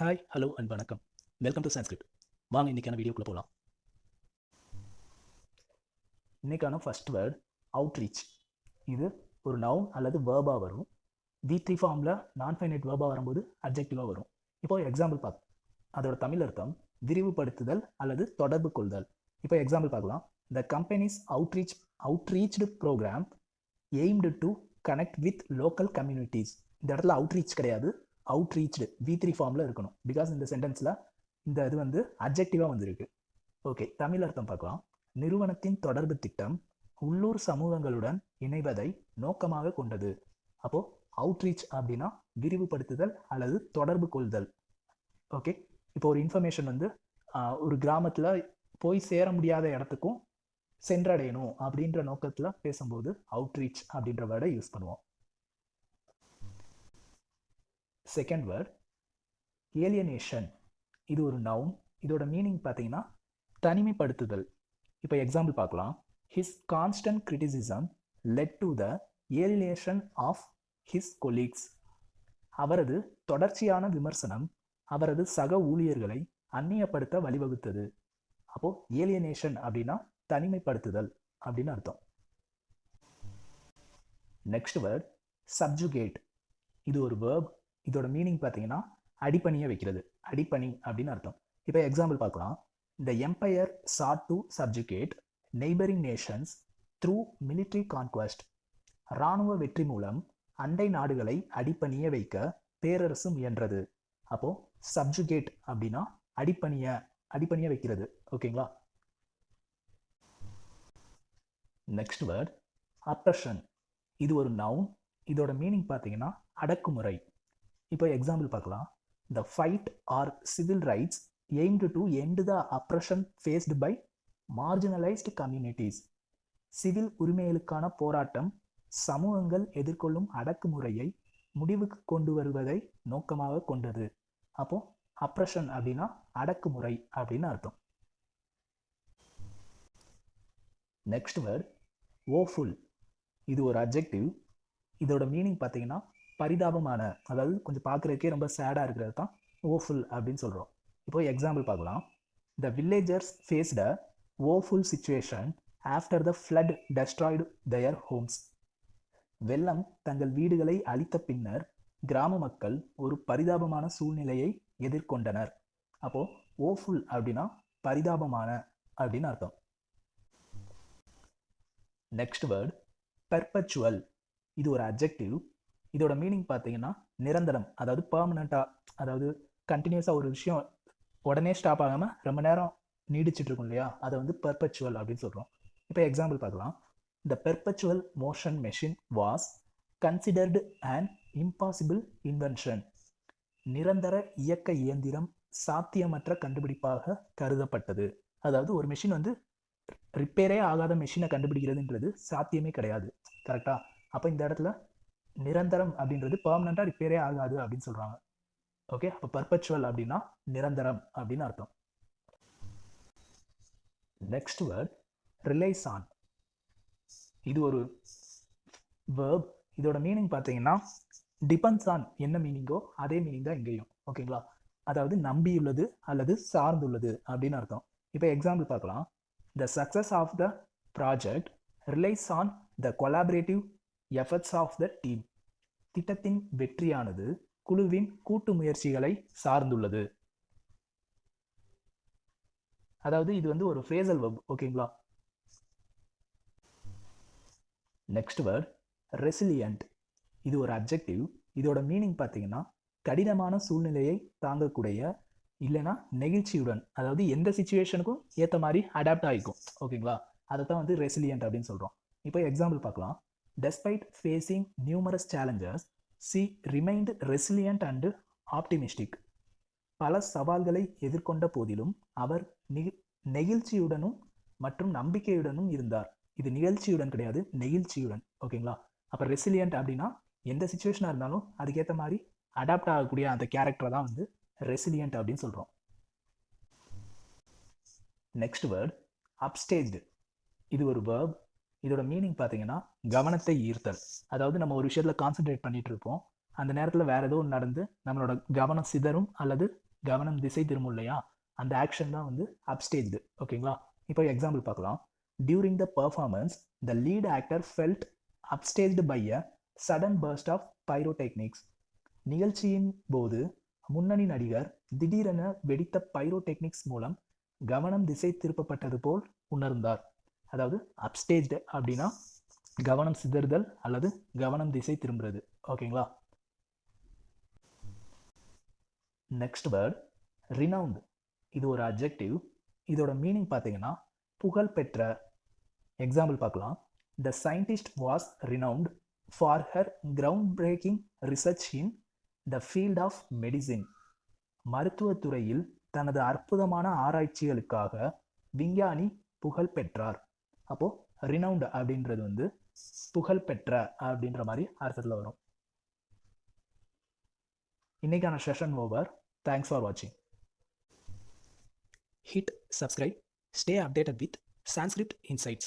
Hi, hello and வணக்கம். Welcome to Sanskrit. வாங்க இன்றைக்கான வீடியோக்குள்ளே போகலாம். இன்றைக்கான ஃபர்ஸ்ட் வேர்ட் அவுட்ரீச். இது ஒரு நவுன் அல்லது வேர்பாக வரும். V3 ஃபார்மில் நான் ஃபைனைட் வேர்பாக வரும்போது அட்ஜெக்டிவாக வரும். இப்போ எக்ஸாம்பிள் பார்க்கலாம். அதோட தமிழ் அர்த்தம் விரிவுபடுத்துதல் அல்லது தொடர்பு கொள்தல். இப்போ எக்ஸாம்பிள் பார்க்கலாம். The company's outreach program aimed to connect with local communities. இந்த இடத்துல அவுட்ரீச் கிடையாது, அவுட்ரீச்டு V3 ஃபார்மில் இருக்கணும். பிகாஸ் இந்த சென்டென்ஸில் இந்த இது வந்து அட்ஜெக்டிவாக வந்திருக்கு. ஓகே, தமிழ் அர்த்தம் பார்க்கலாம். நிறுவனத்தின் தொடர்பு திட்டம் உள்ளூர் சமூகங்களுடன் இணைவதை நோக்கமாக கொண்டது. அப்போது அவுட்ரீச் அப்படின்னா விரிவுபடுத்துதல் அல்லது தொடர்பு கொள்தல். ஓகே, இப்போ ஒரு இன்ஃபர்மேஷன் வந்து ஒரு கிராமத்தில் போய் சேர முடியாத இடத்துக்கும் சென்றடையணும் அப்படின்ற நோக்கத்தில் பேசும்போது அவுட்ரீச் அப்படின்ற வேர்டை யூஸ் பண்ணுவோம். Second word alienation. இது ஒரு நவுன். இதோட மீனிங் பார்த்தீங்கன்னா தனிமைப்படுத்துதல். இப்போ எக்ஸாம்பிள் பார்க்கலாம். His constant criticism led to the alienation of his colleagues. அவரது தொடர்ச்சியான விமர்சனம் அவரது சக ஊழியர்களை அந்நியப்படுத்த வழிவகுத்தது. அப்போ ஏலியனேஷன் அப்படின்னா தனிமைப்படுத்துதல் அப்படின்னு அர்த்தம். Next word subjugate. இது ஒரு வேர்ப். இதோட மீனிங் பார்த்தீங்கன்னா அடிப்பணிய வைக்கிறது, அடிப்பணி அப்படின்னு அர்த்தம். இப்போ எக்ஸாம்பிள் பார்க்கலாம். த empire sought to subjugate neighboring nations through military conquest. இராணுவ வெற்றி மூலம் அண்டை நாடுகளை அடிப்பணிய வைக்க பேரரசு முயன்றது. அப்போ சப்ஜுகேட் அப்படின்னா அடிப்பணிய வைக்கிறது. ஓகேங்களா? Next word oppression. இது ஒரு நவுன். இதோட மீனிங் பார்த்தீங்கன்னா அடக்குமுறை. இப்போ எக்ஸாம்பிள் பார்க்கலாம். The fight for civil rights aimed to end the oppression faced by marginalised communities. Civil உரிமைகளுக்கான போராட்டம் சமூகங்கள் எதிர்கொள்ளும் அடக்குமுறையை முடிவுக்கு கொண்டு வருவதை நோக்கமாக கொண்டது. அப்போ அப்ரஷன் அப்படின்னா அடக்குமுறை அப்படின்னு அர்த்தம். Next word awful. இது ஒரு அட்ஜெக்டிவ். இதோட மீனிங் பார்த்தீங்கன்னா பரிதாபமான, அதாவது கொஞ்சம் பார்க்குறதுக்கே ரொம்ப சேடாக இருக்கிறது தான் ஓஃபுல் அப்படின்னு சொல்கிறோம். இப்போ எக்ஸாம்பிள் பார்க்கலாம். The villagers faced a awful situation after the flood destroyed their homes. வெள்ளம் தங்கள் வீடுகளை அழித்த பின்னர் கிராம மக்கள் ஒரு பரிதாபமான சூழ்நிலையை எதிர்கொண்டனர். அப்போது ஓஃபுல் அப்படின்னா பரிதாபமான அப்படின்னு அர்த்தம். Next word perpetual. இது ஒரு அட்ஜெக்டிவ். இதோட மீனிங் பார்த்தீங்கன்னா நிரந்தரம், அதாவது பெர்மனண்ட்டாக, அதாவது கண்டினியூஸாக ஒரு விஷயம் உடனே ஸ்டாப் ஆகாமல் ரொம்ப நேரம் நீடிச்சிட்டு இருக்கும் இல்லையா, அதை வந்து பெர்பச்சுவல் அப்படின்னு சொல்கிறோம். இப்போ எக்ஸாம்பிள் பார்க்கலாம். The perpetual motion machine was considered and impossible invention. நிரந்தர இயக்க இயந்திரம் சாத்தியமற்ற கண்டுபிடிப்பாக கருதப்பட்டது. அதாவது ஒரு மெஷின் வந்து ரிப்பேரே ஆகாத மெஷினை கண்டுபிடிக்கிறதுன்றது சாத்தியமே கிடையாது. கரெக்டாக? அப்போ இந்த இடத்துல நிரந்தரம் அப்படின்றது பெர்மனண்டா ரிப்பேரே ஆகாது அப்படின்னு சொல்றாங்க. ஓகே, அப்போ பெர்பச்சுவல் அப்படின்னா நிரந்தரம் அப்படின்னு அர்த்தம். Next word relies on. இது ஒரு வேர்ப். இதோட மீனிங் பார்த்தீங்கன்னா டிபெண்ட்ஸ் ஆன். என்ன மீனிங்கோ அதே மீனிங் தான் இங்கேயும். ஓகேங்களா? அதாவது நம்பியுள்ளது அல்லது சார்ந்துள்ளது அப்படின்னு அர்த்தம். இப்போ எக்ஸாம்பிள் பார்க்கலாம். The success of the project relies on the collaborative efforts of the team. திட்டத்தின் வெற்றியானது குழுவின் கூட்டு முயற்சிகளை சார்ந்துள்ளது. அதாவது இது வந்து ஒரு ஃப்ரேசல் வெர்ப். ஓகேங்களா? Next word resilient. இது ஒரு அட்ஜெக்டிவ். இதோட மீனிங் பார்த்தீங்கன்னா கடினமான சூழ்நிலையை தாங்கக்கூடிய, இல்லைன்னா நெகிழ்ச்சியுடன், அதாவது எந்த சிச்சுவேஷனுக்கும் ஏற்ற மாதிரி அடாப்ட் ஆகிக்கும். ஓகேங்களா? அதை தான் வந்து ரெசிலியன்ட் அப்படின்னு சொல்கிறோம். இப்போ எக்ஸாம்பிள் பார்க்கலாம். Despite facing numerous challenges, she remained resilient and optimistic. பல சவால்களை எதிர்கொண்ட போதிலும் அவர் நெகிழ்ச்சியுடனும் மற்றும் நம்பிக்கையுடனும் இருந்தார். இது நிகழ்ச்சியுடன் கிடையாது, நெகிழ்ச்சியுடன். ஓகேங்களா? அப்போ ரெசிலியன்ட் அப்படின்னா எந்த சுச்சுவேஷனாக இருந்தாலும் அதுக்கேற்ற மாதிரி அடாப்ட் ஆகக்கூடிய அந்த கேரக்டரை தான் வந்து ரெசிலியன்ட் அப்படின்னு சொல்கிறோம். Next word upstaged. இது ஒரு வேர்ப். இதோட மீனிங் பார்த்தீங்கன்னா கவனத்தை ஈர்த்தல். அதாவது நம்ம ஒரு விஷயத்தில் கான்சென்ட்ரேட் பண்ணிட்டு இருப்போம், அந்த நேரத்தில் வேற ஏதோ நடந்து நம்மளோட கவனம் சிதறும் அல்லது கவனம் திசை திரும்பும் இல்லையா, அந்த ஆக்ஷன் தான் வந்து அப்ஸ்டேஜ்டு. ஓகேங்களா? இப்போ எக்ஸாம்பிள் பார்க்கலாம். During the performance the lead actor felt upstaged by a sudden burst of pyrotechnics. நிகழ்ச்சியின் போது முன்னணி நடிகர் திடீரென வெடித்த பைரோடெக்னிக்ஸ் மூலம் கவனம் திசை திருப்பப்பட்டது போல் உணர்ந்தார். அதாவது அப்ஸ்டேஜ்டு அப்படின்னா கவனம் சிதறுதல் அல்லது கவனம் திசை திரும்புறது. ஓகேங்களா? Next word renowned. இது ஒரு அட்ஜெக்டிவ். இதோட மீனிங் பார்த்தீங்கன்னா புகழ் பெற்ற. எக்ஸாம்பிள் பார்க்கலாம். The scientist was renowned for her groundbreaking research in the field of medicine. மருத்துவத்துறையில் தனது அற்புதமான ஆராய்ச்சிகளுக்காக விஞ்ஞானி புகழ் பெற்றார். அப்போ ரினவுண்ட் அப்படின்றது வந்து புகழ் பெற்ற அப்படின்ற மாதிரி அர்த்தத்தில் வரும். இன்னைக்கான செஷன் ஓவர். தேங்க்ஸ் ஃபார் வாட்சிங். Hit subscribe. Stay updated with Sanskrit Insights.